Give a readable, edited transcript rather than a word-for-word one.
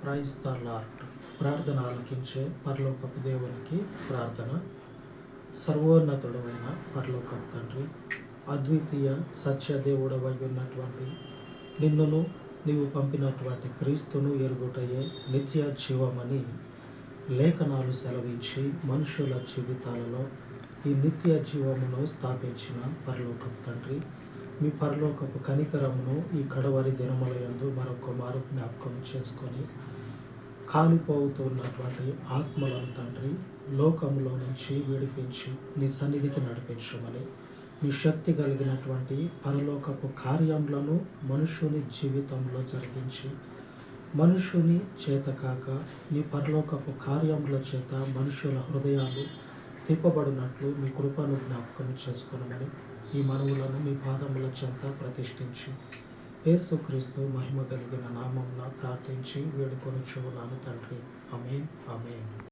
Praise the lord. ప్రార్థన ఆలకించే పరలోకపు దేవునికి ప్రార్థన. సర్వోన్నతుడు అయిన పరలోకపు తండ్రి, అద్వితీయ సత్య దేవుడవై ఉన్నటువంటి నిన్నును నీవు పంపినటువంటి క్రీస్తును ఎరుగుటయే నిత్య జీవమని లేఖనాలు సెలవించి మనుషుల జీవితాలలో ఈ నిత్య జీవమును స్థాపించిన పరలోకపు తండ్రి, మీ పరలోకపు కనికరమును ఈ కడవరి దినములయందు మరొక మారు జ్ఞాపకం చేసుకొని కాలిపోతున్నటువంటి ఆత్మలను తండ్రి లోకములో నుంచి విడిపించి నీ సన్నిధికి నడిపించమని, నీ శక్తి కలిగినటువంటి పరలోకపు కార్యములను మనుషుని జీవితంలో జరిగించి మనుషుని చేత కాక నీ పరలోకపు కార్యముల చేత మనుషుల హృదయాలు తిప్పబడినట్లు మీ కృపను జ్ఞాపకం చేసుకొనమని ఈ మనవులను మీ పాదముల చెంత ప్రతిష్ఠించి యేసుక్రీస్తు మహిమ కలిగిన నామమున ప్రార్థించి వేడుకొనుచున్నాను తండ్రి. ఆమేన్, ఆమేన్.